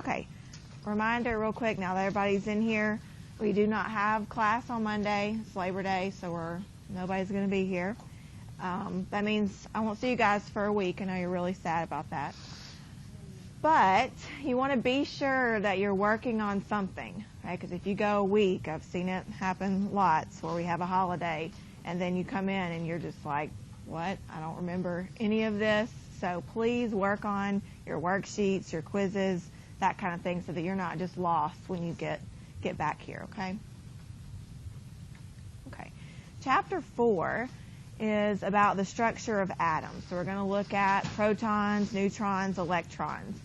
Okay, reminder real quick now that everybody's in here, we do not have class on Monday. It's Labor Day, so nobody's going to be here. That means I won't see you guys for a week. I know you're really sad about that. But you want to be sure that you're working on something, right? Because if you go a week, I've seen it happen lots where we have a holiday and then you come in and you're just like, what? I don't remember any of this. So please work on your worksheets, your quizzes, that kind of thing, so that you're not just lost when you get back here, okay? Okay. Chapter 4 is about the structure of atoms. So we're going to look at protons, neutrons, electrons.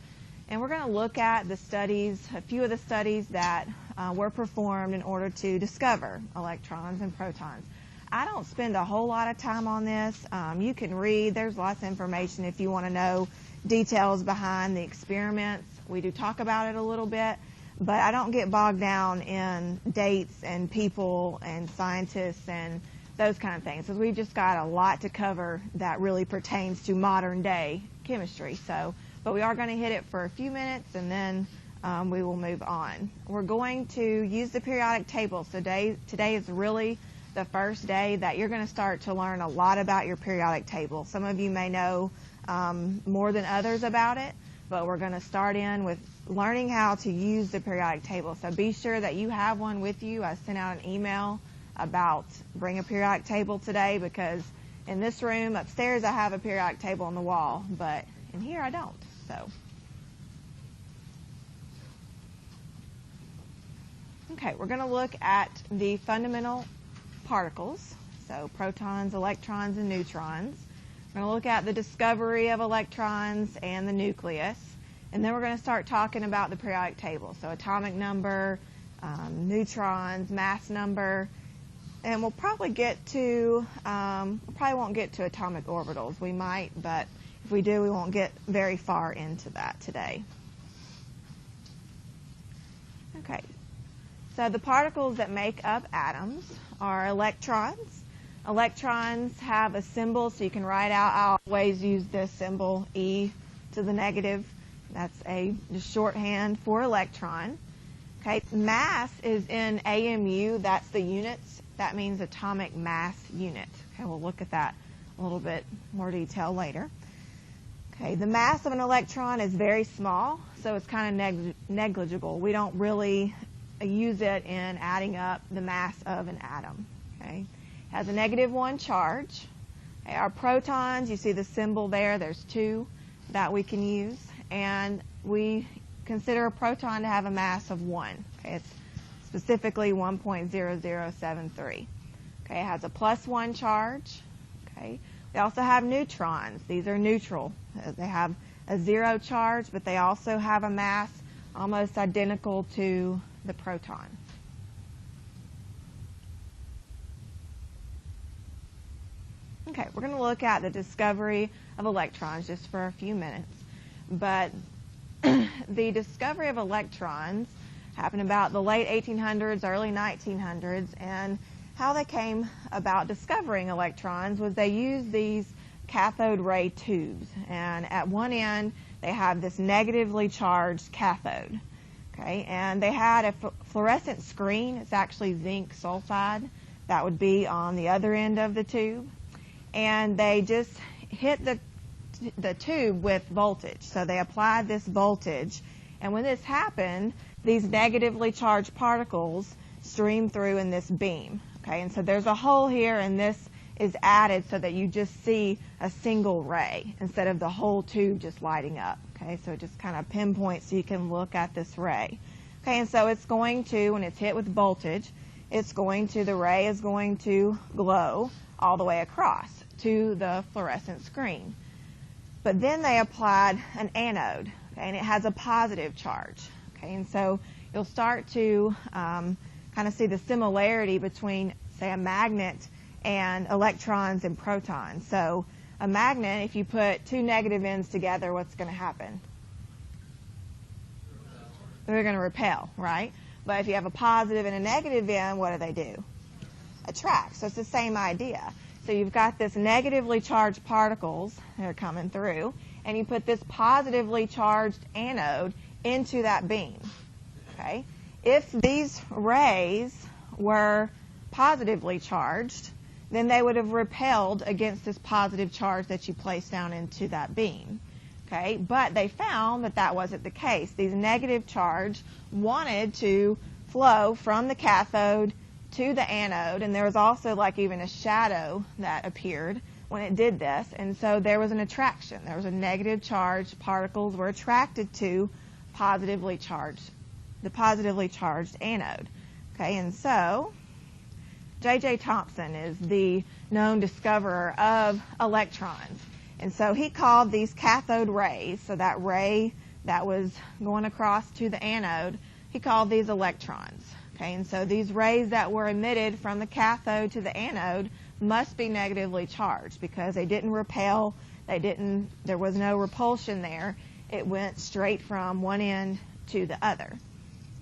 And we're going to look at the studies, a few of the studies that were performed in order to discover electrons and protons. I don't spend a whole lot of time on this. You can read. There's lots of information if you want to know details behind the experiments. We do talk about it a little bit, but I don't get bogged down in dates and people and scientists and those kind of things, because we've just got a lot to cover that really pertains to modern day chemistry. But we are going to hit it for a few minutes, and then we will move on. We're going to use the periodic table. So today is really the first day that you're going to start to learn a lot about your periodic table. Some of you may know more than others about it, but we're going to start in with learning how to use the periodic table. So be sure that you have one with you. I sent out an email about bring a periodic table today, because in this room upstairs I have a periodic table on the wall, but in here I don't. So, okay, we're going to look at the fundamental particles, so protons, electrons, and neutrons. We're going to look at the discovery of electrons and the nucleus, and then we're going to start talking about the periodic table, so atomic number, neutrons, mass number, and we'll probably get to, we probably won't get to atomic orbitals. We might, but if we do, we won't get very far into that today. Okay, so the particles that make up atoms are electrons. Electrons have a symbol, so you can write out, I always use this symbol, E to the negative. That's just shorthand for electron. Okay, mass is in AMU, that's the units. That means atomic mass unit. Okay, we'll look at that a little bit more detail later. Okay, the mass of an electron is very small, so it's kind of negligible. We don't really use it in adding up the mass of an atom. Okay, it has a -1 charge. Okay, our protons, you see the symbol there, there's 2 that we can use, and we consider a proton to have a mass of 1. Okay, it's specifically 1.0073. Okay, it has a +1 charge. Okay, we also have neutrons. These are neutral. They have a 0 charge, but they also have a mass almost identical to the proton. Okay, we're going to look at the discovery of electrons just for a few minutes. But the discovery of electrons happened about the late 1800s, early 1900s, and how they came about discovering electrons was they used these cathode ray tubes, and at one end they have this negatively charged cathode. Okay, and they had a fluorescent screen. It's actually zinc sulfide that would be on the other end of the tube, and they just hit the tube with voltage. So they applied this voltage, and when this happened, these negatively charged particles stream through in this beam. Okay, and so there's a hole here, and this is added so that you just see a single ray instead of the whole tube just lighting up. Okay, so it just kind of pinpoints so you can look at this ray. Okay, and so it's going to, when it's hit with voltage, the ray is going to glow all the way across to the fluorescent screen. But then they applied an anode, okay, and it has a positive charge. Okay, and so you'll start to kind of see the similarity between, say, a magnet and electrons and protons. So a magnet, if you put 2 negative ends together, what's going to happen? They're going to repel, right? But if you have a positive and a negative end, what do? Attract. So it's the same idea. So you've got this negatively charged particles that are coming through, and you put this positively charged anode, into that beam. Okay? If these rays were positively charged, then they would have repelled against this positive charge that you placed down into that beam. Okay? But they found that that wasn't the case. These negative charge wanted to flow from the cathode to the anode, and there was also like even a shadow that appeared when it did this, and so there was an attraction. There was a negative charge. Particles were attracted to the positively charged anode. Okay, and so J.J. Thomson is the known discoverer of electrons. And so he called these cathode rays, so that ray that was going across to the anode, he called these electrons. Okay, and so these rays that were emitted from the cathode to the anode must be negatively charged because they didn't repel, there was no repulsion there. It went straight from one end to the other.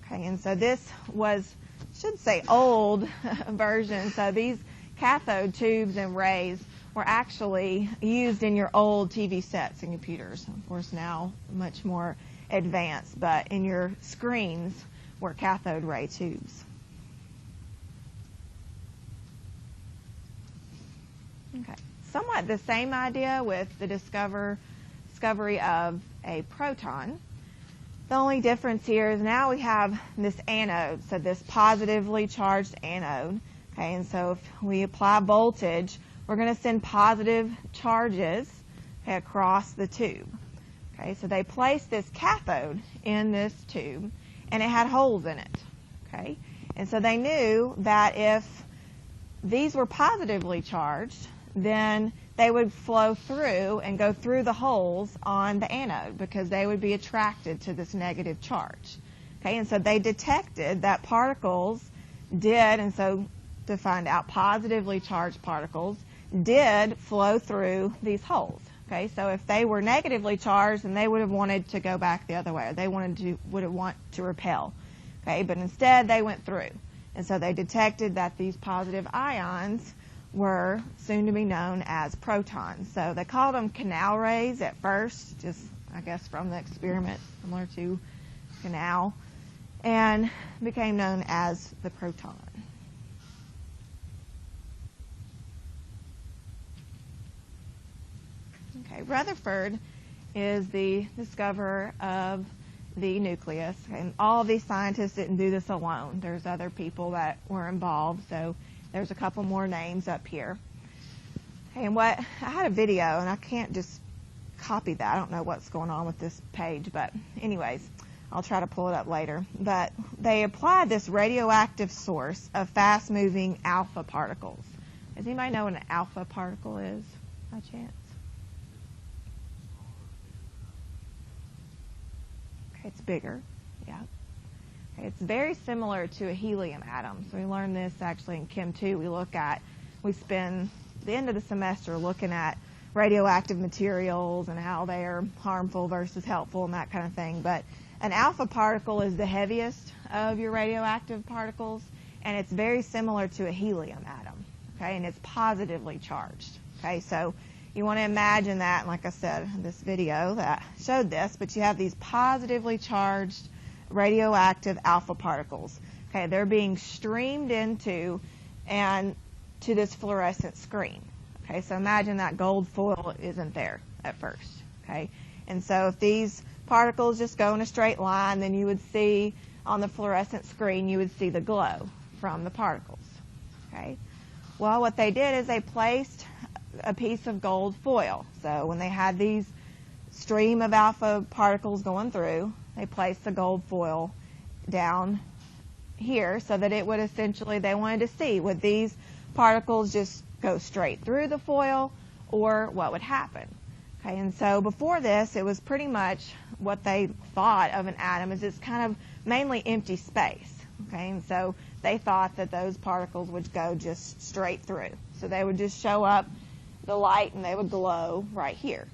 Okay, and so this was, I should say, old version. So these cathode tubes and rays were actually used in your old TV sets and computers. Of course, now much more advanced, but in your screens were cathode ray tubes. Okay, somewhat the same idea with the discovery of a proton. The only difference here is now we have this anode, so this positively charged anode. Okay, and so if we apply voltage, we're going to send positive charges, okay, across the tube. Okay, so they placed this cathode in this tube, and it had holes in it. Okay, and so they knew that if these were positively charged, then they would flow through and go through the holes on the anode because they would be attracted to this negative charge. Okay, and so they detected that particles did, and so to find out positively charged particles did flow through these holes. Okay, so if they were negatively charged, then they would have wanted to go back the other way, or they would have want to repel. Okay, but instead they went through, and so they detected that these positive ions were soon to be known as protons. So they called them canal rays at first, just I guess from the experiment, similar to canal, and became known as the proton. Okay, Rutherford is the discoverer of the nucleus, and all of these scientists didn't do this alone. There's other people that were involved, so there's a couple more names up here. Okay, and I had a video, and I can't just copy that. I don't know what's going on with this page, but anyways, I'll try to pull it up later. But they applied this radioactive source of fast-moving alpha particles. Does anybody know what an alpha particle is, by chance? Okay, it's bigger, yeah. It's very similar to a helium atom. So we learned this actually in Chem 2. We spend the end of the semester looking at radioactive materials and how they are harmful versus helpful and that kind of thing. But an alpha particle is the heaviest of your radioactive particles, and it's very similar to a helium atom. Okay, and it's positively charged. Okay, so you want to imagine that, like I said in this video that showed this, but you have these positively charged radioactive alpha particles. Okay, they're being streamed into and to this fluorescent screen. Okay, so imagine that gold foil isn't there at first. Okay, and so if these particles just go in a straight line, then you would see on the fluorescent screen, you would see the glow from the particles. Okay, well, what they did is they placed a piece of gold foil. So when they had these stream of alpha particles going through, they placed the gold foil down here so that it would essentially, they wanted to see, would these particles just go straight through the foil or what would happen? Okay, and so before this, it was pretty much what they thought of an atom is it's kind of mainly empty space. Okay, and so they thought that those particles would go just straight through. So they would just show up the light and they would glow right here.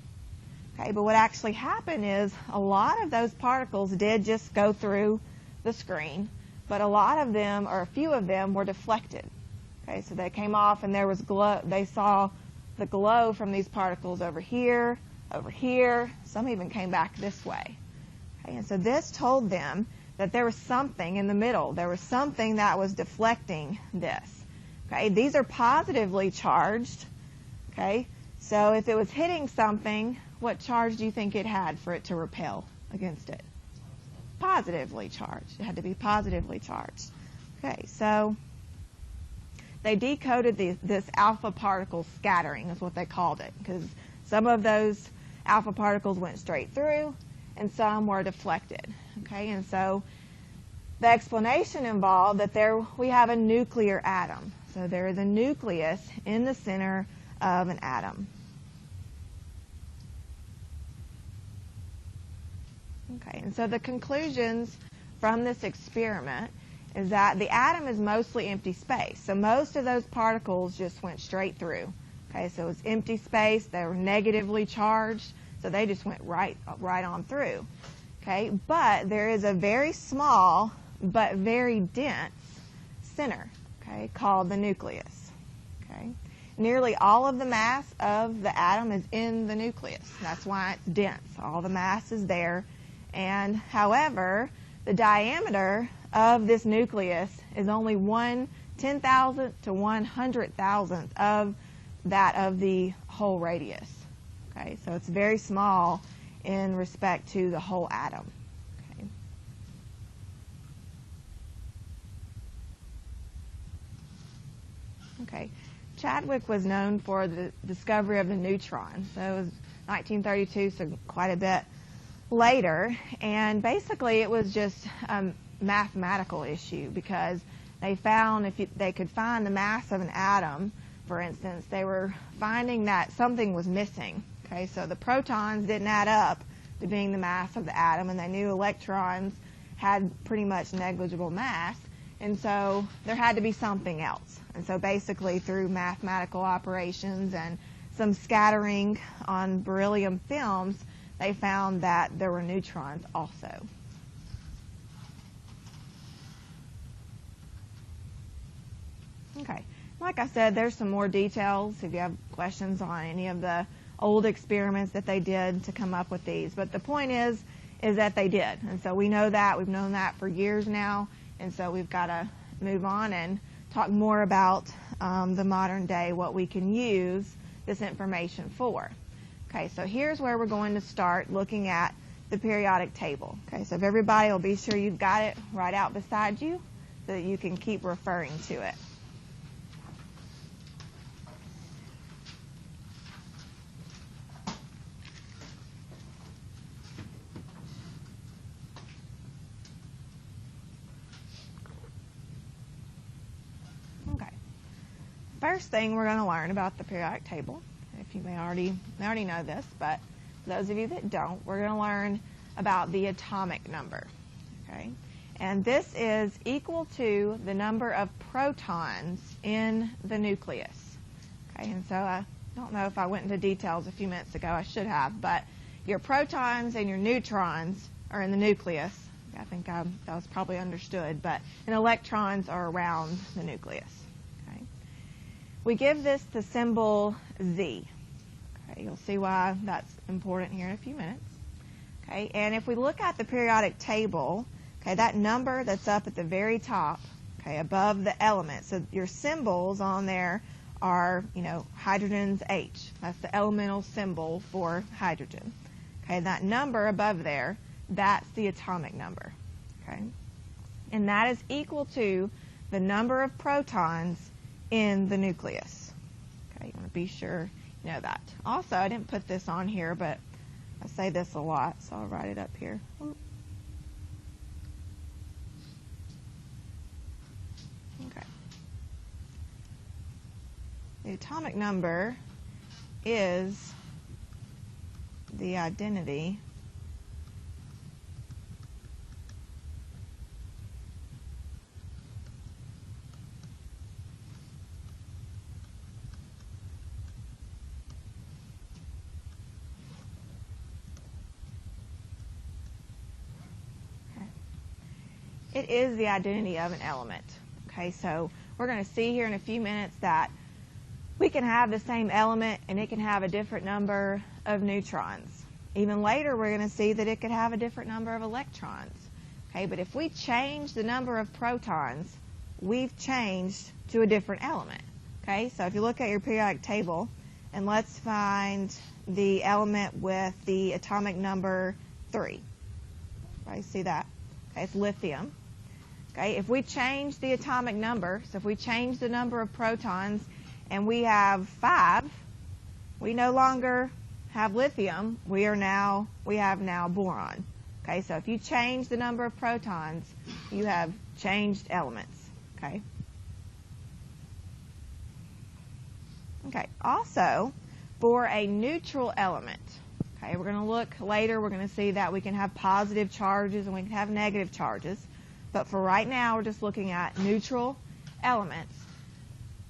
Okay, but what actually happened is a lot of those particles did just go through the screen, but a lot of them, or a few of them, were deflected. Okay, so they came off and there was glow. They saw the glow from these particles over here, some even came back this way. Okay, and so this told them that there was something in the middle. There was something that was deflecting this. Okay, these are positively charged. Okay, so if it was hitting something, what charge do you think it had for it to repel against it? Positively charged. It had to be positively charged. Okay, so they decoded this alpha particle scattering is what they called it, because some of those alpha particles went straight through and some were deflected. Okay, and so the explanation involved that we have a nuclear atom. So there is a nucleus in the center of an atom. Okay, and so the conclusions from this experiment is that the atom is mostly empty space. So most of those particles just went straight through. Okay, so it's empty space. They were negatively charged, so they just went right on through. Okay, but there is a very small but very dense center, okay, called the nucleus. Okay, nearly all of the mass of the atom is in the nucleus. That's why it's dense. All the mass is there. And however, the diameter of this nucleus is only 1/10,000th to 100,000th of that of the whole radius. Okay, so it's very small in respect to the whole atom. Okay. Okay. Chadwick was known for the discovery of the neutron. So it was 1932, so quite a bit later, and basically it was just a mathematical issue because they found if they could find the mass of an atom, for instance, they were finding that something was missing. Okay, so the protons didn't add up to being the mass of the atom, and they knew electrons had pretty much negligible mass, and so there had to be something else. And so basically through mathematical operations and some scattering on beryllium films, they found that there were neutrons also. Okay, like I said, there's some more details if you have questions on any of the old experiments that they did to come up with these. But the point is that they did. And so we know that. We've known that for years now. And so we've got to move on and talk more about the modern day, what we can use this information for. Okay, so here's where we're going to start looking at the periodic table. Okay, so if everybody will be sure you've got it right out beside you so that you can keep referring to it. Okay, first thing we're going to learn about the periodic table. If you may already know this, but for those of you that don't, we're going to learn about the atomic number. Okay, and this is equal to the number of protons in the nucleus. Okay, and so I don't know if I went into details a few minutes ago. I should have, but your protons and your neutrons are in the nucleus. I think that was probably understood, but and electrons are around the nucleus. Okay, we give this the symbol Z. Okay, you'll see why that's important here in a few minutes. Okay, and if we look at the periodic table, okay, that number that's up at the very top, okay, above the element, so your symbols on there are, hydrogen's H. That's the elemental symbol for hydrogen. Okay, that number above there, that's the atomic number. Okay, and that is equal to the number of protons in the nucleus. Okay, you want to be sure you know that. Also, I didn't put this on here, but I say this a lot, so I'll write it up here. Okay. The atomic number is the identity It is the identity of an element. Okay, so we're going to see here in a few minutes that we can have the same element and it can have a different number of neutrons. Even later, we're going to see that it could have a different number of electrons. Okay, but if we change the number of protons, we've changed to a different element. Okay, so if you look at your periodic table, and let's find the element with the atomic number 3. Right, see that? Okay, it's lithium. Okay, if we change the atomic number, so if we change the number of protons and we have 5, we no longer have lithium, we have now boron. Okay, so if you change the number of protons, you have changed elements. Okay. Okay, also for a neutral element, okay, we're going to look later, we're going to see that we can have positive charges and we can have negative charges. But for right now, we're just looking at neutral elements.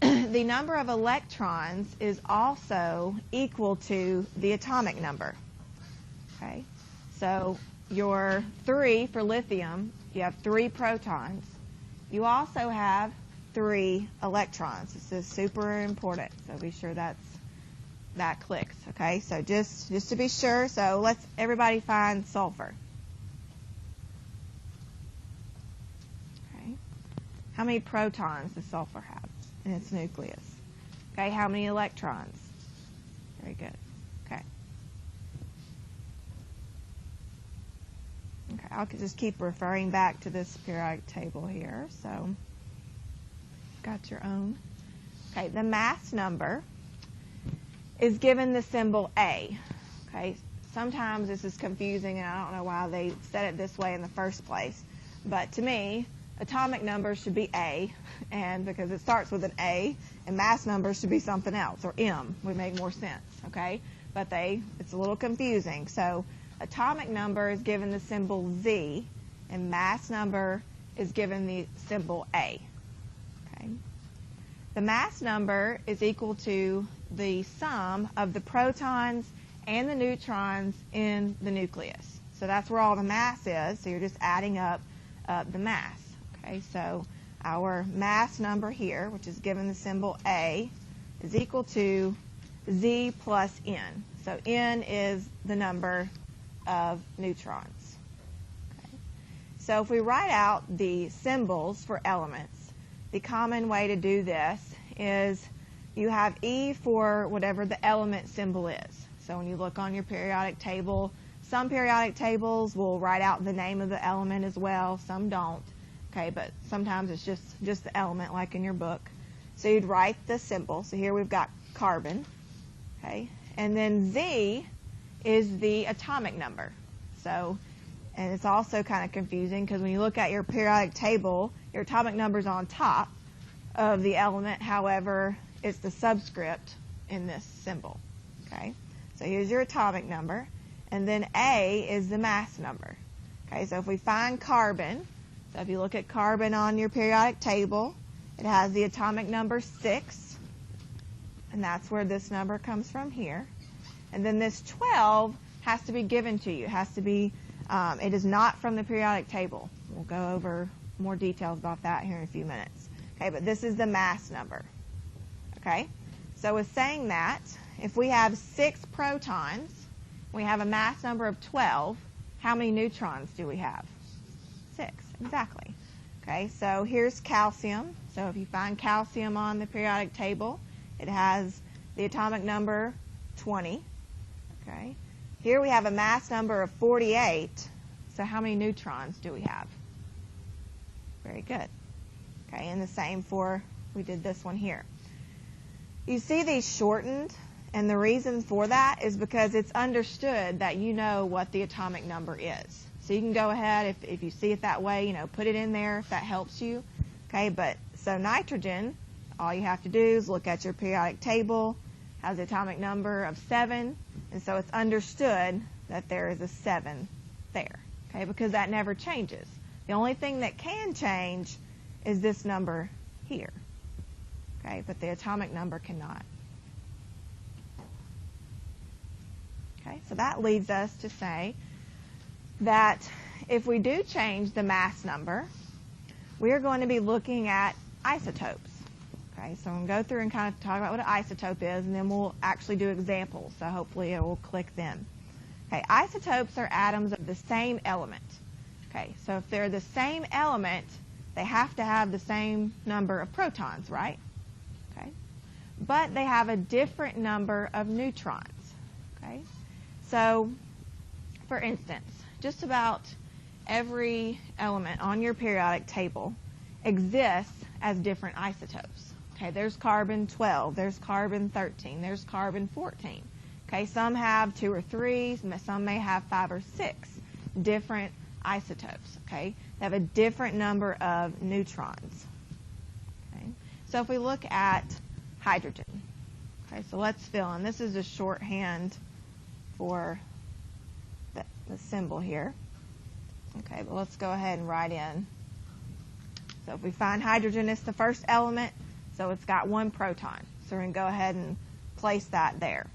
The number of electrons is also equal to the atomic number. Okay, so your 3 for lithium, you have 3 protons. You also have 3 electrons. This is super important, so be sure that clicks. Okay, so just to be sure, so let's everybody find sulfur. Okay, how many protons does sulfur have in its nucleus? Okay, how many electrons? Very good. Okay. Okay, I'll just keep referring back to this periodic table here. So, got your own. Okay, the mass number is given the symbol A. Okay, sometimes this is confusing, and I don't know why they said it this way in the first place. But to me, atomic number should be A, and because it starts with an A, and mass number should be something else, or M would make more sense. Okay, but it's a little confusing. So atomic number is given the symbol Z, and mass number is given the symbol A. Okay. The mass number is equal to the sum of the protons and the neutrons in the nucleus. So that's where all the mass is, so you're just adding up the mass. Okay, so our mass number here, which is given the symbol A, is equal to Z plus N. So N is the number of neutrons. Okay. So if we write out the symbols for elements, the common way to do this is you have E for whatever the element symbol is. So when you look on your periodic table, some periodic tables will write out the name of the element as well, some don't. Okay, but sometimes it's just the element, like in your book. So you'd write the symbol. So here we've got carbon. Okay, and then Z is the atomic number. So, and it's also kind of confusing because when you look at your periodic table, your atomic number is on top of the element. However, it's the subscript in this symbol. Okay, so here's your atomic number, and then A is the mass number. Okay, so if we find carbon, so if you look at carbon on your periodic table, it has the atomic number 6, and that's where this number comes from here. And then this 12 has to be given to you. It has to be, it is not from the periodic table. We'll go over more details about that here in a few minutes. Okay, but this is the mass number. Okay, so with saying that, if we have 6 protons, we have a mass number of 12, how many neutrons do we have? 6, exactly. Okay, so here's calcium. So if you find calcium on the periodic table, it has the atomic number 20. Okay, here we have a mass number of 48. So how many neutrons do we have? Very good. Okay, and the same for, we did this one here. You see these shortened, and the reason for that is because it's understood that you know what the atomic number is. So you can go ahead, if you see it that way, put it in there if that helps you. Okay, but so nitrogen, all you have to do is look at your periodic table, has the atomic number of 7, and so it's understood that there is a 7 there. Okay, because that never changes. The only thing that can change is this number here. Okay, but the atomic number cannot. Okay, so that leads us to say that if we do change the mass number, we're going to be looking at isotopes. Okay, so I'm going to go through and kind of talk about what an isotope is, and then we'll actually do examples, so hopefully it will click then. Okay, isotopes are atoms of the same element. Okay, so if they're the same element, they have to have the same number of protons, right? Okay, but they have a different number of neutrons. Okay, so for instance, just about every element on your periodic table exists as different isotopes. Okay, there's carbon 12, there's carbon 13, there's carbon 14. Okay, some have 2 or 3, some may have 5 or 6 different isotopes. Okay, they have a different number of neutrons. Okay, so if we look at hydrogen, okay, so let's fill in. This is a shorthand for the symbol here. Okay, but let's go ahead and write in. So if we find hydrogen, it's the first element, so it's got 1 proton. So we're going to go ahead and place that there.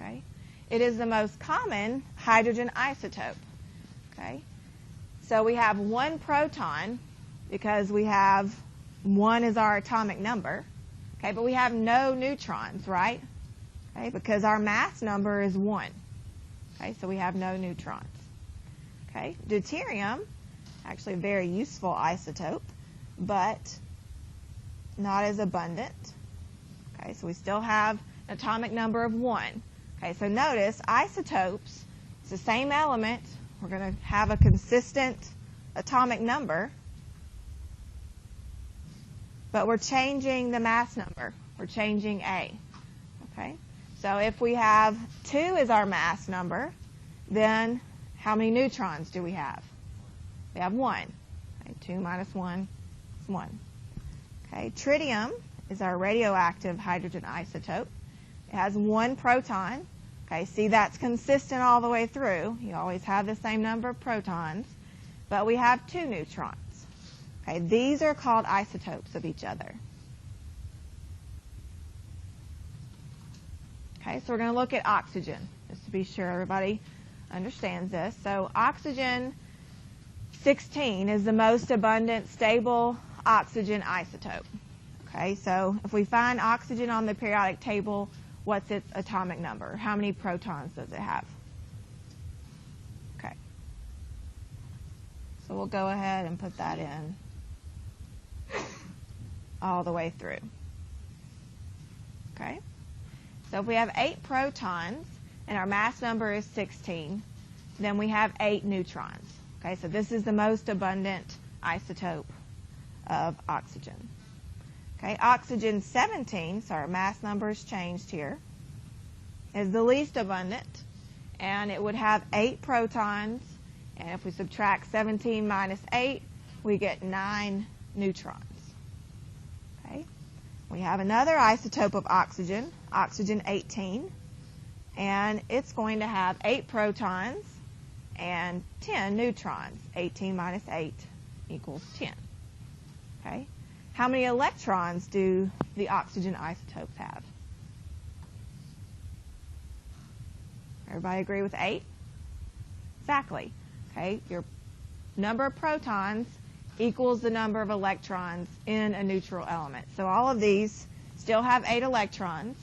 Okay, it is the most common hydrogen isotope. Okay, so we have 1 proton because we have 1 is our atomic number. Okay, but we have no neutrons, right? Okay, because our mass number is 1. Okay, so we have no neutrons. Okay, deuterium, actually a very useful isotope, but not as abundant. Okay, so we still have an atomic number of 1. Okay, so notice isotopes, it's the same element. We're going to have a consistent atomic number, but we're changing the mass number. We're changing A. Okay, so if we have 2 as our mass number, then how many neutrons do we have? We have 1. Okay, 2 minus 1 is 1. Okay, tritium is our radioactive hydrogen isotope. It has 1 proton. Okay, see, that's consistent all the way through. You always have the same number of protons, but we have 2 neutrons. Okay, these are called isotopes of each other. Okay, so we're going to look at oxygen, just to be sure everybody understands this. So oxygen 16 is the most abundant stable oxygen isotope. Okay, so if we find oxygen on the periodic table, what's its atomic number? How many protons does it have? Okay, so we'll go ahead and put that in all the way through. Okay, so if we have 8 protons and our mass number is 16, then we have 8 neutrons. Okay, so this is the most abundant isotope of oxygen. Okay, oxygen 17, so our mass number has changed here, is the least abundant, and it would have 8 protons, and if we subtract 17 minus 8, we get 9 neutrons. Okay, we have another isotope of oxygen, oxygen 18, and it's going to have 8 protons and 10 neutrons. 18 minus 8 equals 10. Okay, how many electrons do the oxygen isotopes have? Everybody agree with 8? Exactly. Okay, your number of protons equals the number of electrons in a neutral element. So all of these still have 8 electrons.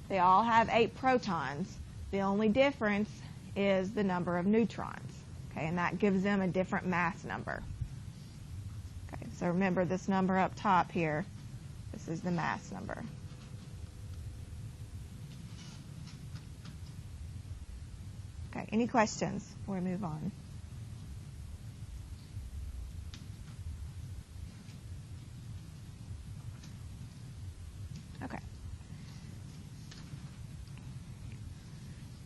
They all have 8 protons. The only difference is the number of neutrons. Okay, and that gives them a different mass number. Okay, so remember this number up top here, this is the mass number. Okay, any questions before we move on? Okay.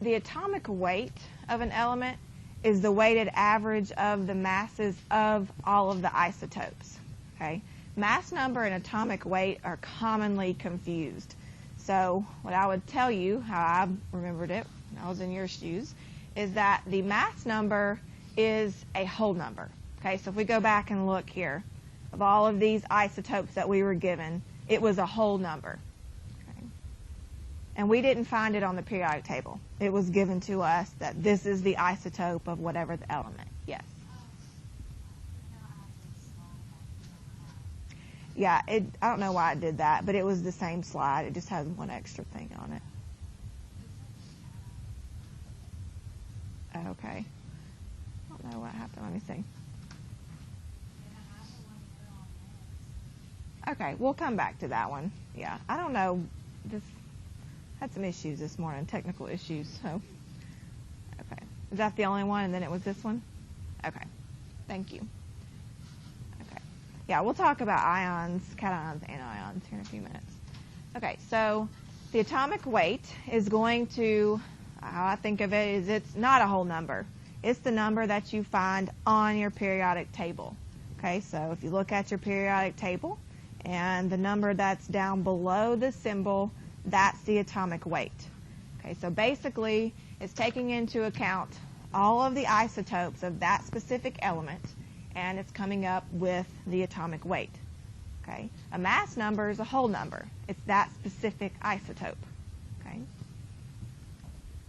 The atomic weight of an element is the weighted average of the masses of all of the isotopes. Okay? Mass number and atomic weight are commonly confused. So what I would tell you, how I remembered it when I was in your shoes, is that the mass number is a whole number. Okay, so if we go back and look here, of all of these isotopes that we were given, it was a whole number. Okay? And we didn't find it on the periodic table. It was given to us that this is the isotope of whatever the element. Yes? Yeah, I don't know why it did that, but it was the same slide. It just has one extra thing on it. Okay. I don't know what happened. Let me see. Okay, we'll come back to that one. Yeah, I don't know. Just had some issues this morning, technical issues. So, okay. Is that the only one, and then it was this one? Okay. Thank you. Okay. Yeah, we'll talk about ions, cations, anions here in a few minutes. Okay, so the atomic weight is going to, how I think of it is it's not a whole number. It's the number that you find on your periodic table. Okay, so if you look at your periodic table and the number that's down below the symbol, that's the atomic weight. Okay, so basically it's taking into account all of the isotopes of that specific element, and it's coming up with the atomic weight. Okay, a mass number is a whole number. It's that specific isotope. Okay.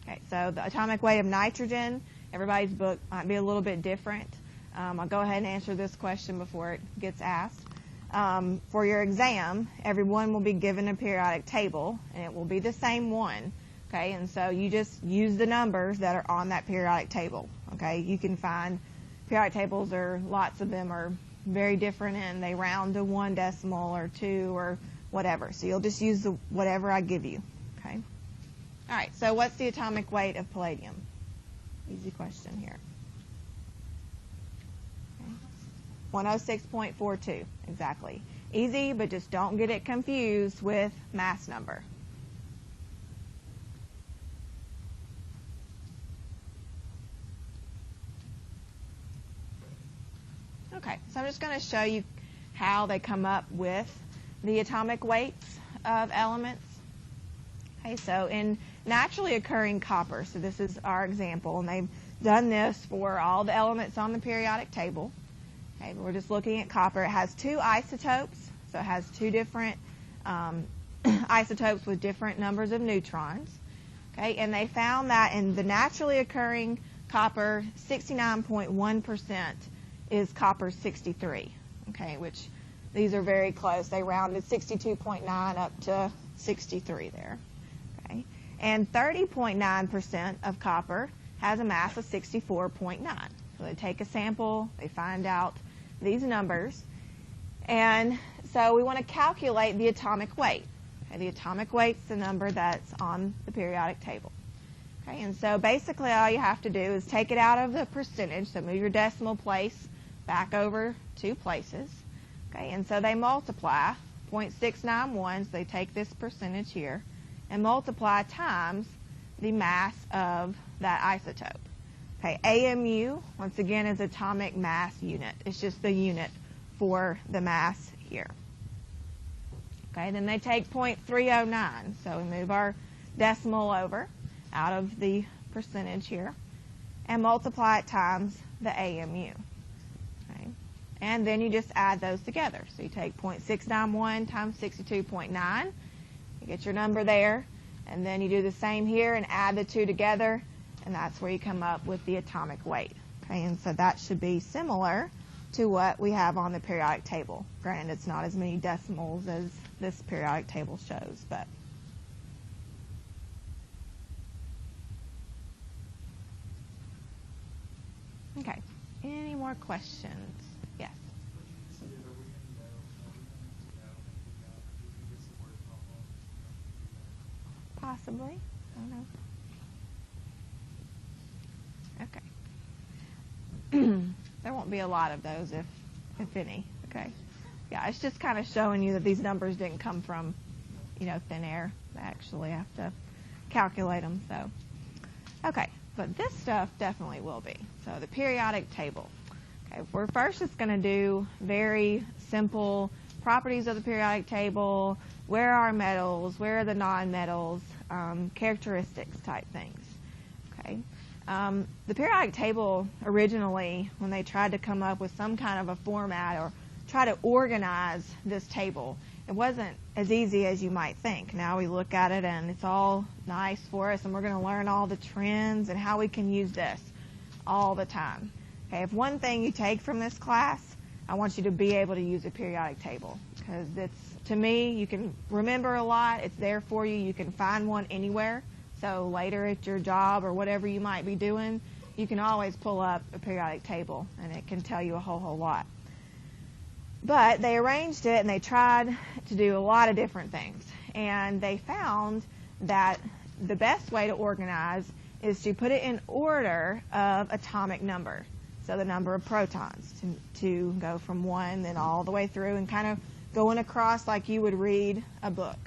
Okay, so the atomic weight of nitrogen, everybody's book might be a little bit different. I'll go ahead and answer this question before it gets asked. For your exam, everyone will be given a periodic table, and it will be the same one. Okay, and so you just use the numbers that are on that periodic table. Okay, you can find periodic tables, or lots of them are very different, and they round to 1 decimal or 2 or whatever. So you'll just use whatever I give you. Okay. All right. So what's the atomic weight of palladium? Easy question here. Okay. 106.42 exactly. Easy, but just don't get it confused with mass number. Okay, so I'm just going to show you how they come up with the atomic weights of elements. Okay, so in naturally occurring copper, so this is our example, and they've done this for all the elements on the periodic table. Okay, but we're just looking at copper. It has 2 isotopes, so it has 2 different isotopes with different numbers of neutrons. Okay, and they found that in the naturally occurring copper, 69.1% is copper 63, okay, which these are very close. They rounded 62.9 up to 63 there, okay. And 30.9% of copper has a mass of 64.9. So they take a sample, they find out these numbers, and so we want to calculate the atomic weight. Okay, the atomic weight's the number that's on the periodic table. Okay, and so basically all you have to do is take it out of the percentage, so move your decimal place back over 2 places. Okay, and so they multiply 0.691, so they take this percentage here, and multiply times the mass of that isotope. Okay, AMU, once again, is atomic mass unit. It's just the unit for the mass here. Okay, then they take 0.309, so we move our decimal over out of the percentage here, and multiply it times the AMU. And then you just add those together. So you take 0.691 times 62.9. You get your number there. And then you do the same here and add the 2 together. And that's where you come up with the atomic weight. Okay, and so that should be similar to what we have on the periodic table. Granted, it's not as many decimals as this periodic table shows, but. Okay, any more questions? Yes. Possibly. I don't know. Okay. There won't be a lot of those, if any. Okay. Yeah, it's just kind of showing you that these numbers didn't come from, thin air. They actually have to calculate them. So, okay. But this stuff definitely will be. So the periodic table. Okay, we're first just going to do very simple properties of the periodic table. Where are metals? Where are the non-metals? Characteristics type things. Okay. The periodic table originally, when they tried to come up with some kind of a format or try to organize this table, it wasn't as easy as you might think. Now we look at it and it's all nice for us, and we're going to learn all the trends and how we can use this all the time. Okay, if one thing you take from this class, I want you to be able to use a periodic table, because it's, to me, you can remember a lot. It's there for you. You can find one anywhere. So later at your job or whatever you might be doing, you can always pull up a periodic table, and it can tell you a whole lot. But they arranged it, and they tried to do a lot of different things. And they found that the best way to organize is to put it in order of atomic number. So the number of protons, to go from 1 then all the way through and kind of going across like you would read a book.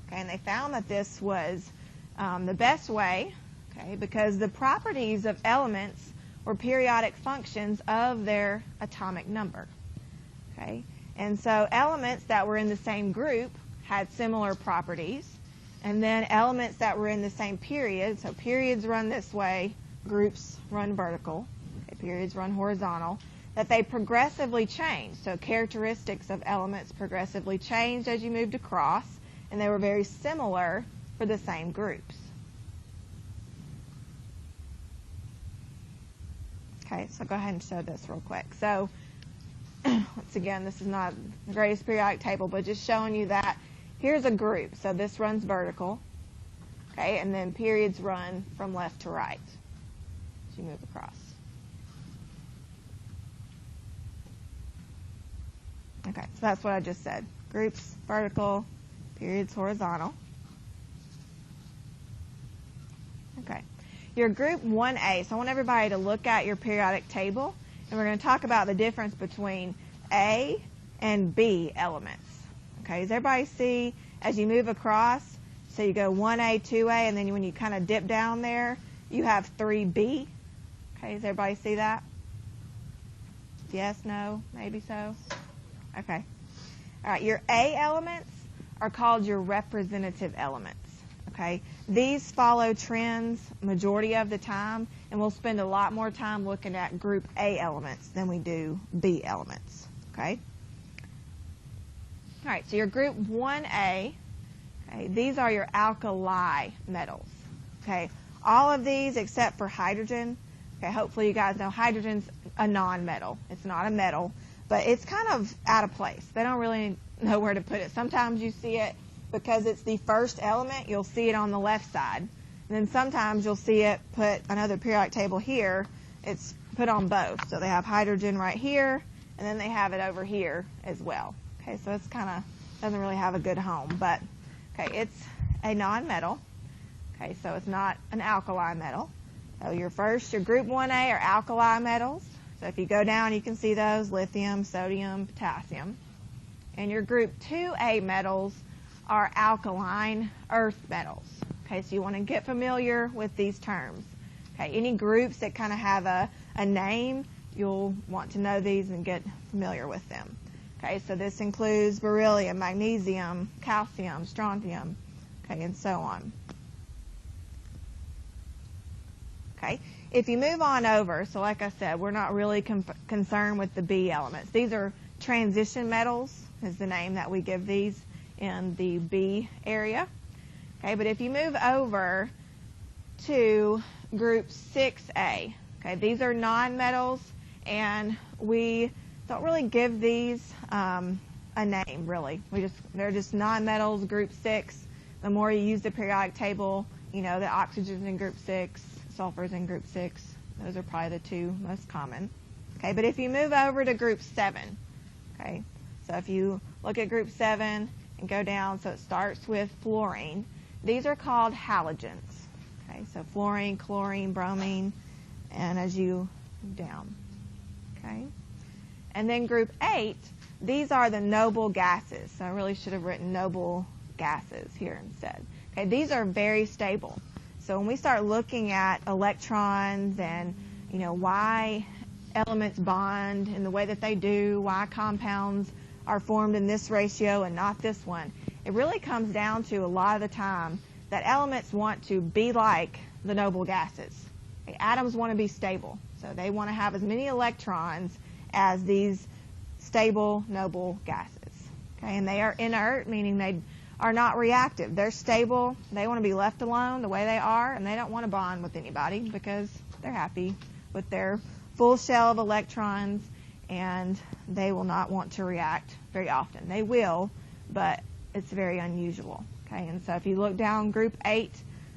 Okay, and they found that this was the best way, okay, because the properties of elements were periodic functions of their atomic number. Okay, and so elements that were in the same group had similar properties, and then elements that were in the same period, so periods run this way, groups run vertical, okay, periods run horizontal, that they progressively changed. So characteristics of elements progressively changed as you moved across, and they were very similar for the same groups. Okay, so go ahead and show this real quick. So once again, this is not the greatest periodic table, but just showing you that here's a group. So this runs vertical, okay, and then periods run from left to right as you move across. Okay, so that's what I just said. Groups vertical, periods horizontal. Okay, your group 1A. So I want everybody to look at your periodic table, and we're going to talk about the difference between A and B elements. Okay, does everybody see as you move across, so you go 1A, 2A, and then when you kind of dip down there, you have 3B. Okay, does everybody see that? Yes, no, maybe so? Okay. All right, your A elements are called your representative elements. Okay, these follow trends majority of the time, and we'll spend a lot more time looking at group A elements than we do B elements. Okay. All right, so your group 1A, okay, these are your alkali metals. Okay, all of these except for hydrogen. Okay, hopefully you guys know hydrogen's a non-metal. It's not a metal, but it's kind of out of place. They don't really know where to put it. Sometimes you see it because it's the first element, you'll see it on the left side. And then sometimes you'll see it put another periodic table here. It's put on both. So they have hydrogen right here, and then they have it over here as well. Okay, so it's kind of doesn't really have a good home, but okay, it's a non-metal. Okay, so it's not an alkali metal. So your group 1A are alkali metals. So if you go down, you can see those: lithium, sodium, potassium. And your group 2A metals are alkaline earth metals. Okay, so you want to get familiar with these terms. Okay, any groups that kind of have a name, you'll want to know these and get familiar with them. Okay, so this includes beryllium, magnesium, calcium, strontium, okay, and so on. Okay, if you move on over, so like I said, we're not really concerned with the B elements. These are transition metals, is the name that we give these in the B area. Okay, but if you move over to group 6A, okay, these are non-metals, and we don't really give these a name, really. They're just non-metals, group 6. The more you use the periodic table, you know, the oxygen's in group 6, sulfur's in group 6. Those are probably the two most common. Okay, but if you move over to group 7, okay, so if you look at group 7 and go down, so it starts with fluorine. These are called halogens. Okay, so fluorine, chlorine, bromine, and as you move down. Okay, and then group 8, these are the noble gases. So I really should have written noble gases here instead. Okay, these are very stable. So when we start looking at electrons and, you know, why elements bond in the way that they do, why compounds are formed in this ratio and not this one, it really comes down to a lot of the time that elements want to be like the noble gases. Okay, atoms want to be stable, so they want to have as many electrons as these stable noble gases. Okay, and they are inert, meaning they are not reactive. They're stable. They want to be left alone the way they are, and they don't want to bond with anybody because they're happy with their full shell of electrons, and they will not want to react very often. They will, but it's very unusual. Okay, and so if you look down group 8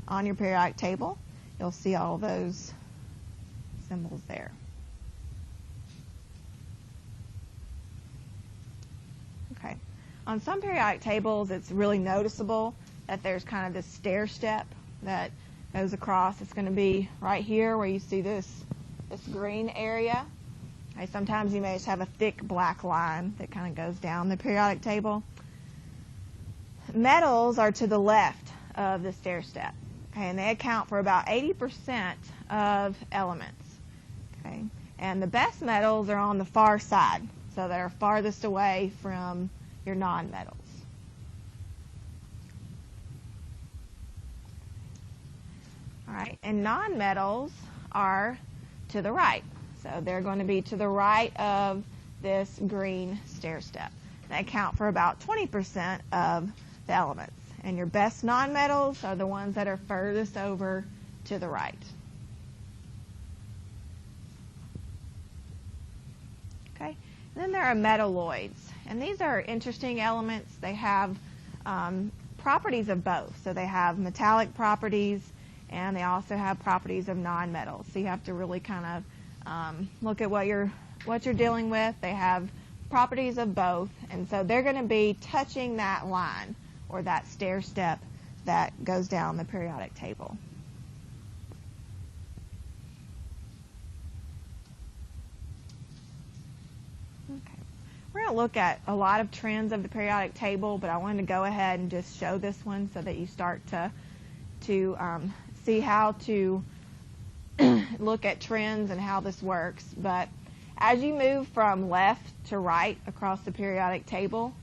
on your periodic table, you'll see all those symbols there. Okay. On some periodic tables, it's really noticeable that there's kind of this stair step that goes across. It's going to be right here where you see this green area. Okay, sometimes you may just have a thick black line that kind of goes down the periodic table. Metals are to the left of the stair step, okay, and they account for about 80% of elements. Okay, and the best metals are on the far side, so they're farthest away from your nonmetals. All right, and nonmetals are to the right, so they're going to be to the right of this green stair step. They account for about 20% of the elements, and your best nonmetals are the ones that are furthest over to the right. Okay, and then there are metalloids, and these are interesting elements. They have properties of both, so they have metallic properties, and they also have properties of nonmetals. So you have to really kind of look at what you're dealing with. They have properties of both, and so they're going to be touching that line or that stair step that goes down the periodic table. Okay. We're going to look at a lot of trends of the periodic table, but I wanted to go ahead and just show this one so that you start to see how to look at trends and how this works. But as you move from left to right across the periodic table,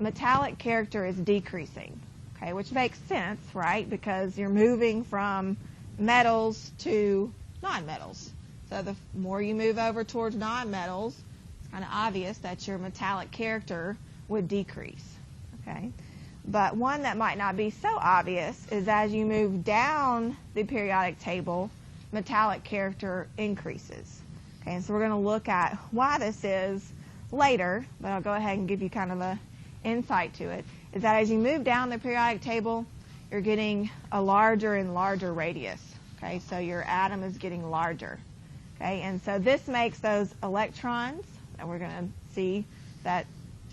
metallic character is decreasing, okay, which makes sense, right, because you're moving from metals to nonmetals. So the more you move over towards nonmetals, it's kind of obvious that your metallic character would decrease, okay? But one that might not be so obvious is as you move down the periodic table, metallic character increases. Okay, and so we're going to look at why this is later, but I'll go ahead and give you kind of a insight to it, is that as you move down the periodic table, you're getting a larger and larger radius. Okay, so your atom is getting larger. Okay, and so this makes those electrons, and we're going to see that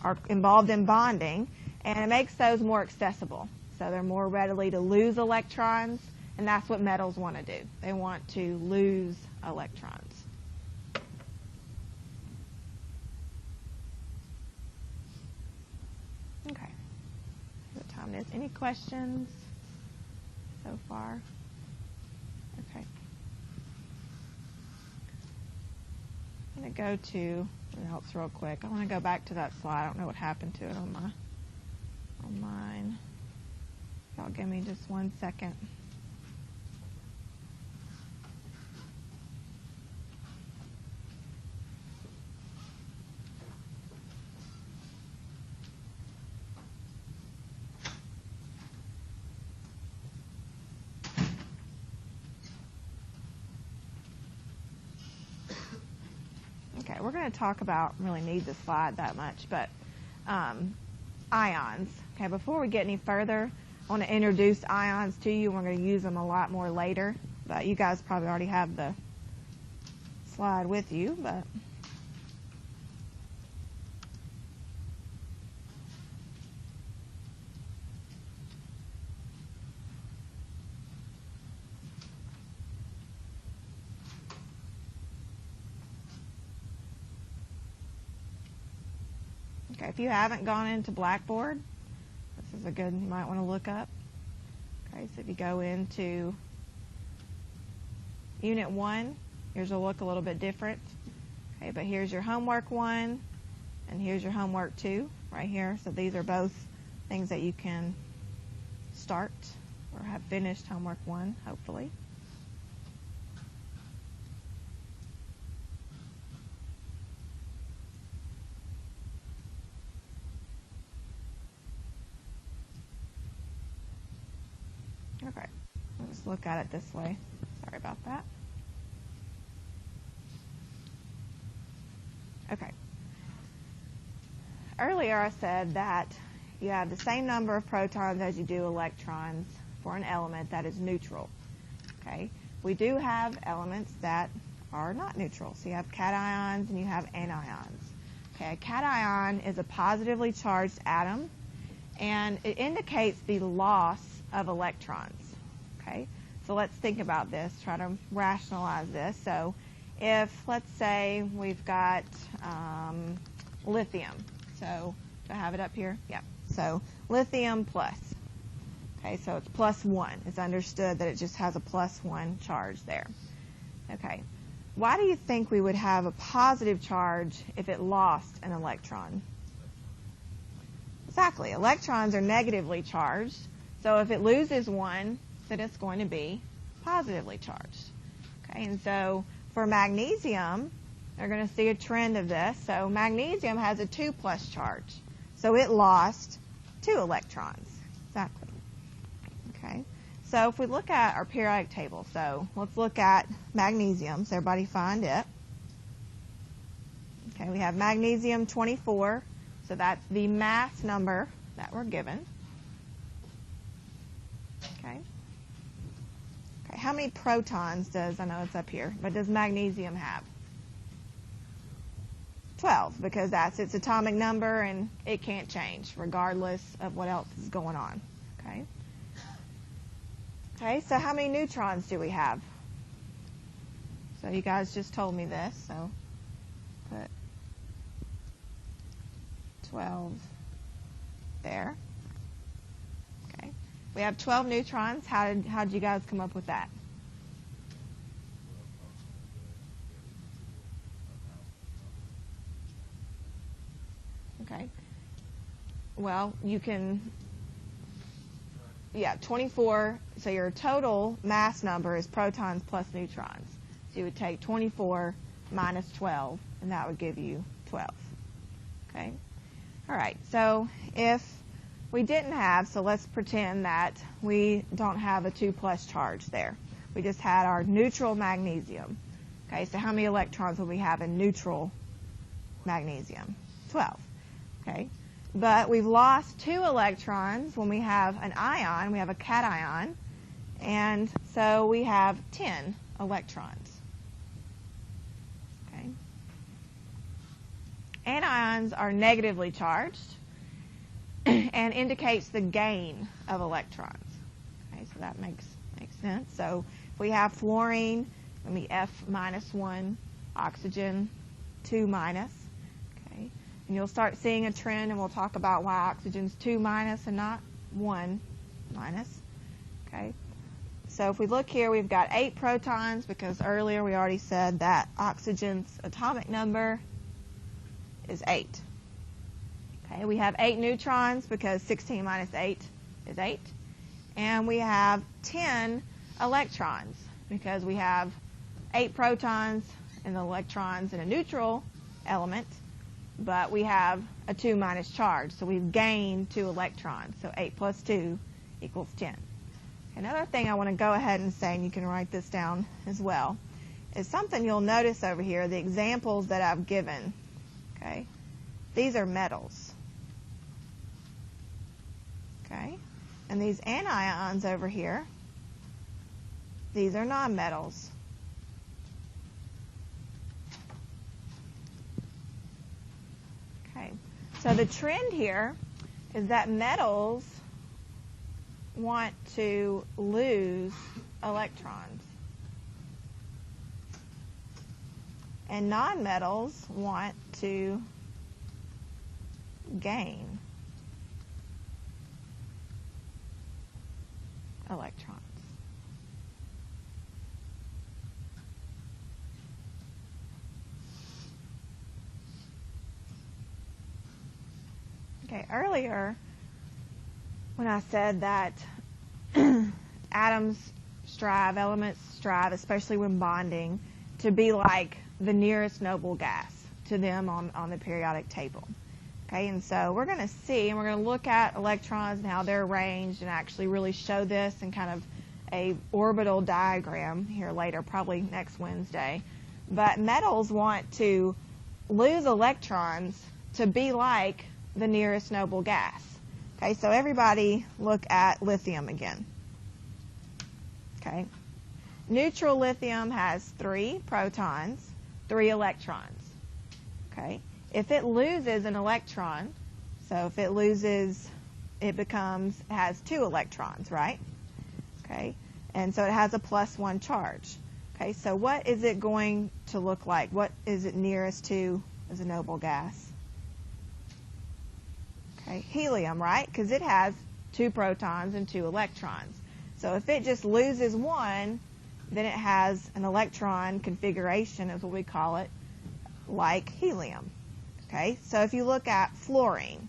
are involved in bonding, and it makes those more accessible. So they're more readily to lose electrons, and that's what metals want to do. They want to lose electrons. Okay. What time it is? Any questions so far? Okay. I'm going to go to, it helps real quick. I want to go back to that slide. I don't know what happened to it on mine. Y'all give me just 1 second. Okay, we're going to talk about, really need this slide that much, but ions. Okay, before we get any further, I want to introduce ions to you. We're going to use them a lot more later, but you guys probably already have the slide with you, but okay, if you haven't gone into Blackboard, this is a good, you might want to look up. Okay, so if you go into Unit 1, yours will look a little bit different. Okay, but here's your homework 1, and here's your homework 2 right here. So these are both things that you can start or have finished homework 1, hopefully. Okay, let's look at it this way. Sorry about that. Okay. Earlier I said that you have the same number of protons as you do electrons for an element that is neutral. Okay. We do have elements that are not neutral. So you have cations and you have anions. Okay, a cation is a positively charged atom, and it indicates the loss of electrons. Okay, so let's think about this, try to rationalize this. So if, let's say, we've got lithium. So do I have it up here? Yeah. So lithium plus. Okay, so it's +1. It's understood that it just has a +1 charge there. Okay. Why do you think we would have a positive charge if it lost an electron? Exactly. Electrons are negatively charged. So if it loses one, then it's going to be positively charged. Okay, and so for magnesium, they're going to see a trend of this. So magnesium has a 2+ charge. So it lost 2 electrons. Exactly. Okay. So if we look at our periodic table, so let's look at magnesium. So everybody find it. Okay, we have magnesium 24. So that's the mass number that we're given. Okay. Okay, how many protons does, I know it's up here, but does magnesium have? 12, because that's its atomic number and it can't change regardless of what else is going on. Okay. Okay, so how many neutrons do we have? So you guys just told me this, so put 12 there. Okay, we have 12 neutrons. How did you guys come up with that? Okay, well, you can, yeah, 24, so your total mass number is protons plus neutrons. So you would take 24 minus 12, and that would give you 12. Okay? All right, so if we didn't have, so let's pretend that we don't have a 2+ charge there. We just had our neutral magnesium. Okay, so how many electrons will we have in neutral magnesium? 12. Okay, but we've lost 2 electrons when we have an ion. We have a cation, and so we have 10 electrons. Okay. Anions are negatively charged and indicates the gain of electrons. Okay, so that makes sense. So if we have fluorine, let me F-1, oxygen 2-. Okay, and you'll start seeing a trend, and we'll talk about why oxygen's 2- and not 1-. Okay, so if we look here, we've got 8 protons because earlier we already said that oxygen's atomic number is 8. Okay, we have 8 neutrons because 16 minus 8 is 8. And we have 10 electrons because we have 8 protons and the electrons in a neutral element, but we have a 2- charge. So we've gained 2 electrons. So 8 plus 2 equals 10. Another thing I want to go ahead and say, and you can write this down as well, is something you'll notice over here, the examples that I've given. Okay, these are metals. Okay, and these anions over here, these are nonmetals. Okay, so the trend here is that metals want to lose electrons, and nonmetals want to gain electrons. Okay, earlier when I said that atoms strive, elements strive, especially when bonding, to be like the nearest noble gas to them on the periodic table. Okay, and so we're going to see, and we're going to look at electrons and how they're arranged and actually really show this in kind of a orbital diagram here later, probably next Wednesday. But metals want to lose electrons to be like the nearest noble gas. Okay, so everybody look at lithium again. Okay, Neutral lithium has 3 protons, 3 electrons. Okay. If it loses an electron, so if it loses, it has 2 electrons, right? Okay. And so it has a +1 charge. Okay. So what is it going to look like? What is it nearest to as a noble gas? Okay. Helium, right? Because it has 2 protons and 2 electrons. So if it just loses one, then it has an electron configuration, is what we call it, like helium. Okay, so if you look at fluorine,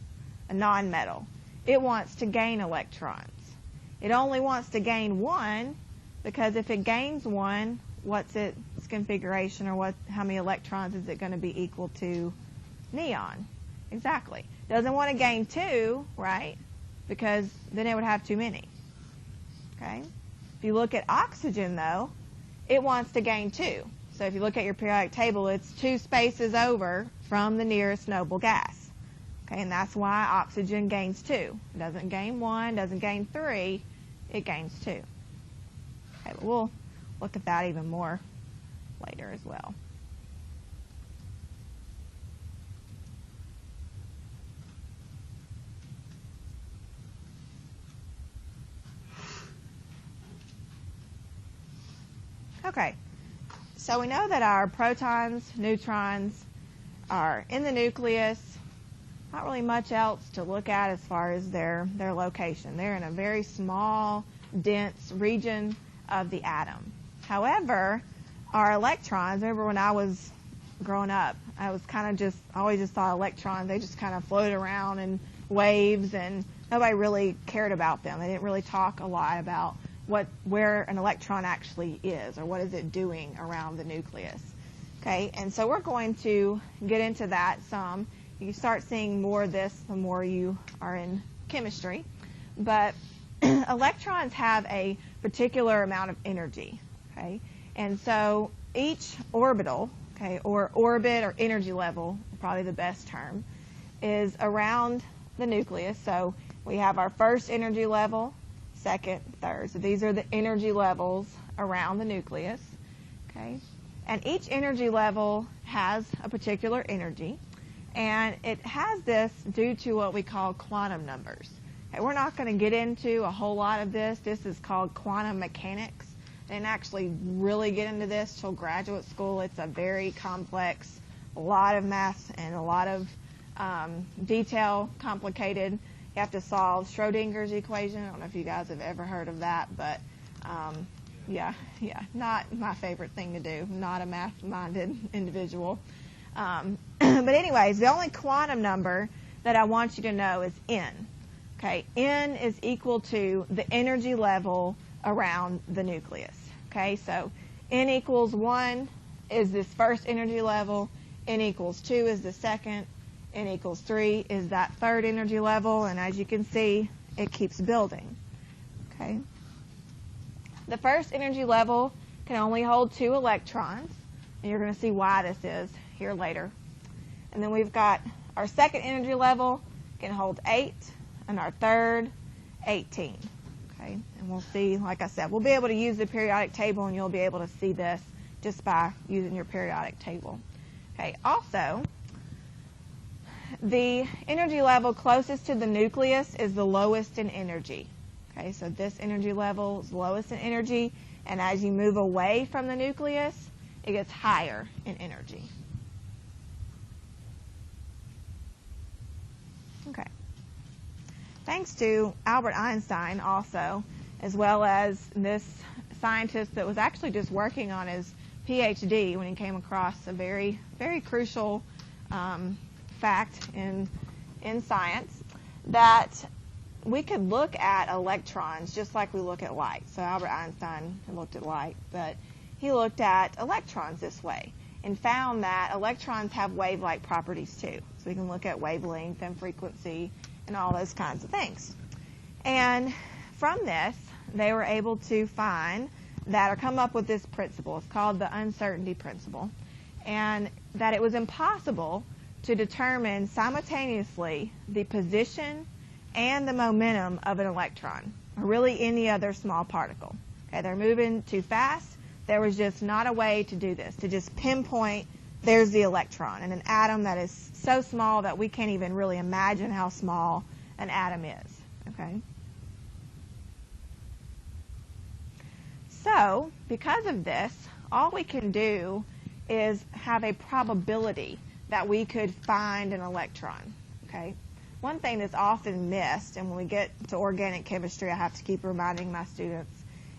a nonmetal, it wants to gain electrons. It only wants to gain one because if it gains one, what's its configuration, or how many electrons is it going to be equal to neon? Exactly. Doesn't want to gain 2, right? Because then it would have too many. Okay. If you look at oxygen, though, it wants to gain 2. So if you look at your periodic table, it's 2 spaces over from the nearest noble gas. Okay, and that's why oxygen gains 2. It doesn't gain 1, doesn't gain 3, it gains 2. Okay, but we'll look at that even more later as well. Okay. So we know that our protons, neutrons are in the nucleus. Not really much else to look at as far as their location. They're in a very small, dense region of the atom. However, our electrons, remember when I was growing up, I always just thought electrons, they just kind of floated around in waves and nobody really cared about them. They didn't really talk a lot about where an electron actually is, or what is it doing around the nucleus. Okay, and so we're going to get into that some. You start seeing more of this the more you are in chemistry. But electrons have a particular amount of energy. Okay, and so each orbital, okay, or orbit or energy level, probably the best term, is around the nucleus. So we have our first energy level, second, third. So these are the energy levels around the nucleus. Okay, and each energy level has a particular energy, and it has this due to what we call quantum numbers. Okay, we're not going to get into a whole lot of this. This is called quantum mechanics. I didn't actually really get into this till graduate school. It's a very complex, a lot of math and a lot of detail, complicated. You have to solve Schrodinger's equation. I don't know if you guys have ever heard of that, but yeah, not my favorite thing to do. Not a math-minded individual. But anyways, the only quantum number that I want you to know is N. Okay, N is equal to the energy level around the nucleus. Okay, so N equals 1 is this first energy level. N equals 2 is the second. N equals 3 is that third energy level, and as you can see, it keeps building. Okay. The first energy level can only hold 2 electrons, and you're going to see why this is here later. And then we've got our second energy level can hold 8, and our third, 18. Okay, and we'll see, like I said, we'll be able to use the periodic table, and you'll be able to see this just by using your periodic table. Okay, also, the energy level closest to the nucleus is the lowest in energy. Okay, so this energy level is lowest in energy, and as you move away from the nucleus, it gets higher in energy. Okay. Thanks to Albert Einstein also, as well as this scientist that was actually just working on his PhD when he came across a very, very crucial fact in science, that we could look at electrons just like we look at light. So Albert Einstein looked at light, but he looked at electrons this way and found that electrons have wave-like properties too. So we can look at wavelength and frequency and all those kinds of things. And from this, they were able to find that, or come up with this principle. It's called the uncertainty principle, and that it was impossible to determine simultaneously the position and the momentum of an electron, or really any other small particle. Okay, they're moving too fast, there was just not a way to do this, to just pinpoint there's the electron in an atom that is so small that we can't even really imagine how small an atom is. Okay? So, because of this, all we can do is have a probability that we could find an electron. Okay? One thing that's often missed, and when we get to organic chemistry, I have to keep reminding my students,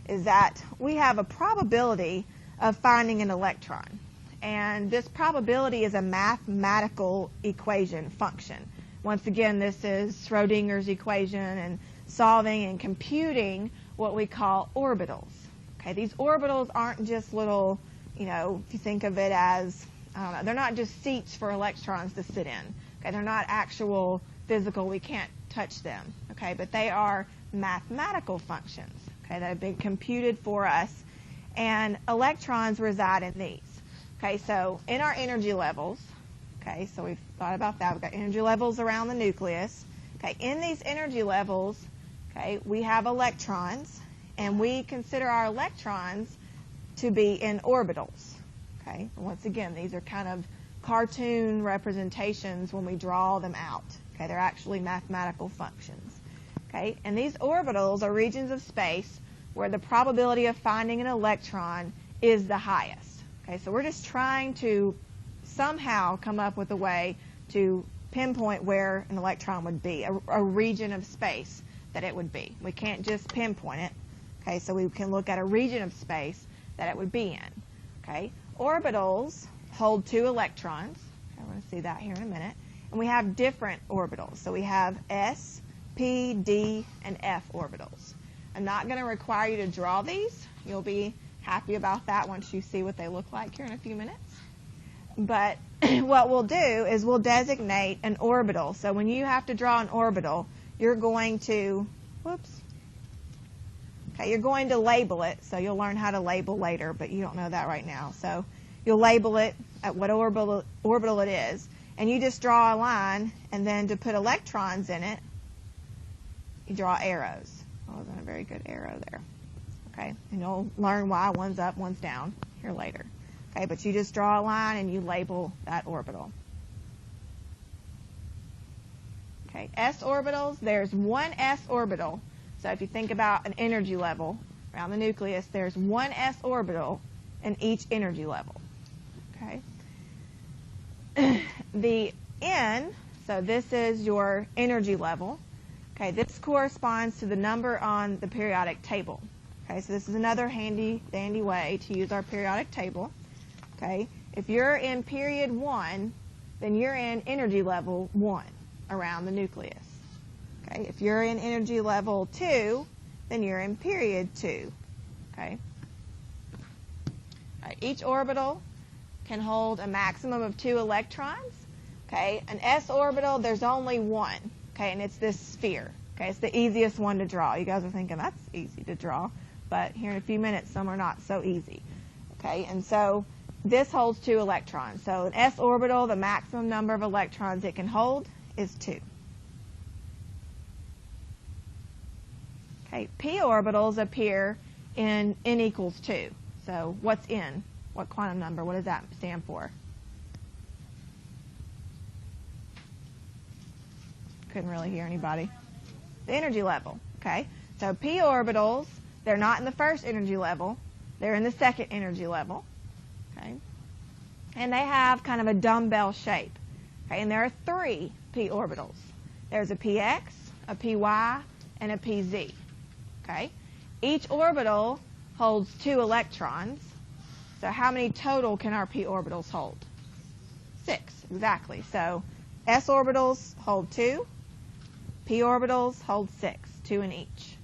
is that we have a probability of finding an electron. And this probability is a mathematical equation function. Once again, this is Schrodinger's equation and solving and computing what we call orbitals. Okay, these orbitals aren't just little, if you think of it as, they're not just seats for electrons to sit in. Okay, they're not actual physical, we can't touch them. Okay, but they are mathematical functions, okay, that have been computed for us, and electrons reside in these. Okay, so in our energy levels, okay, so we've thought about that. We've got energy levels around the nucleus. Okay, in these energy levels, okay, we have electrons, and we consider our electrons to be in orbitals. Okay, and once again, these are kind of cartoon representations when we draw them out. Okay, they're actually mathematical functions. Okay, and these orbitals are regions of space where the probability of finding an electron is the highest. Okay, so we're just trying to somehow come up with a way to pinpoint where an electron would be, a region of space that it would be. We can't just pinpoint it. Okay, so we can look at a region of space that it would be in. Okay, orbitals hold 2 electrons. Okay, we're going to see that here in a minute. And we have different orbitals. So we have S, P, D, and F orbitals. I'm not going to require you to draw these. You'll be happy about that once you see what they look like here in a few minutes. But what we'll do is we'll designate an orbital. So when you have to draw an orbital, you're going to, you're going to label it. So you'll learn how to label later, but you don't know that right now. So you'll label it at what orbital it is, and you just draw a line, and then to put electrons in it, you draw arrows. Oh, wasn't a very good arrow there. Okay, and you'll learn why one's up, one's down here later. Okay, but you just draw a line and you label that orbital. Okay, s orbitals, there's one s orbital. So if you think about an energy level around the nucleus, there's one s orbital in each energy level. Okay. The n, so this is your energy level. Okay, this corresponds to the number on the periodic table. Okay, so this is another handy dandy way to use our periodic table. Okay, if you're in period 1, then you're in energy level 1 around the nucleus. Okay, if you're in energy level 2, then you're in period 2. Okay. All right, each orbital can hold a maximum of 2 electrons. Okay, an s orbital, there's only one. Okay, and it's this sphere. Okay, it's the easiest one to draw. You guys are thinking that's easy to draw, but here in a few minutes, some are not so easy. Okay, and so this holds 2 electrons. So an s orbital, the maximum number of electrons it can hold is 2. Okay, p orbitals appear in n equals 2. So what's n? What quantum number? What does that stand for? Couldn't really hear anybody. The energy level. Okay, so p orbitals, they're not in the first energy level. They're in the second energy level. Okay, and they have kind of a dumbbell shape. Okay, and there are 3 p orbitals. There's a px, a py, and a pz. Okay, each orbital holds 2 electrons. So how many total can our p orbitals hold? 6, exactly. So s orbitals hold 2, p orbitals hold 6, 2 in each.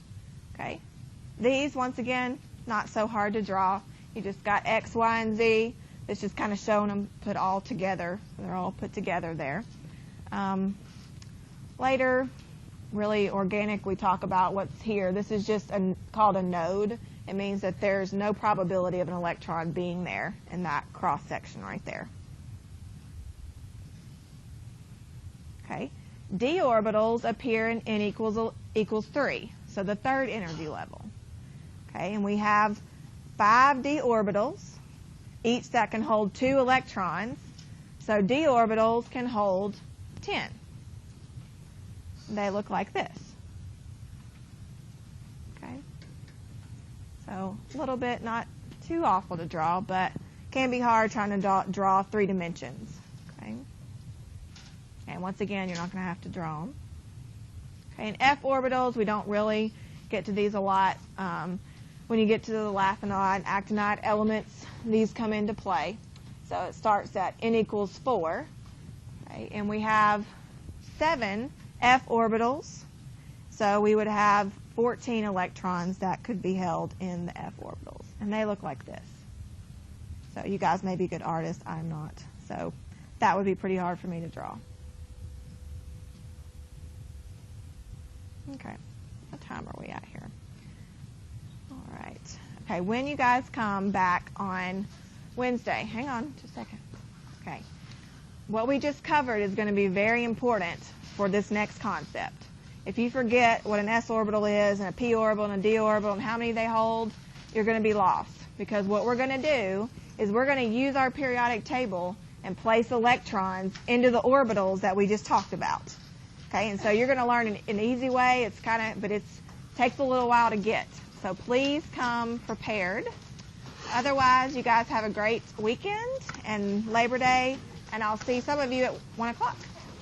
Okay, these, once again, not so hard to draw. You just got x, y, and z. It's just kind of showing them put all together. They're all put together there. Later, really organic, we talk about what's here. This is just called a node. It means that there's no probability of an electron being there in that cross section right there. Okay, d orbitals appear in n equals 3, so the third energy level. Okay, and we have 5 d orbitals, each that can hold 2 electrons. So d orbitals can hold 10. They look like this. Okay. So a little bit not too awful to draw, but can be hard trying to draw 3 dimensions. Okay. And once again, you're not going to have to draw them. Okay. And f orbitals, we don't really get to these a lot. When you get to the lanthanide, actinide elements, these come into play. So it starts at n equals 4. Okay. And we have 7 f orbitals. So we would have 14 electrons that could be held in the f orbitals. And they look like this. So you guys may be good artists. I'm not. So that would be pretty hard for me to draw. Okay. What time are we at here? All right. Okay. When you guys come back on Wednesday, hang on just a second. Okay. What we just covered is going to be very important for this next concept. If you forget what an s orbital is and a p orbital and a d orbital and how many they hold, you're going to be lost. Because what we're going to do is we're going to use our periodic table and place electrons into the orbitals that we just talked about. Okay, and so you're going to learn an easy way. It's but it takes a little while to get. So please come prepared. Otherwise, you guys have a great weekend and Labor Day, and I'll see some of you at 1 o'clock.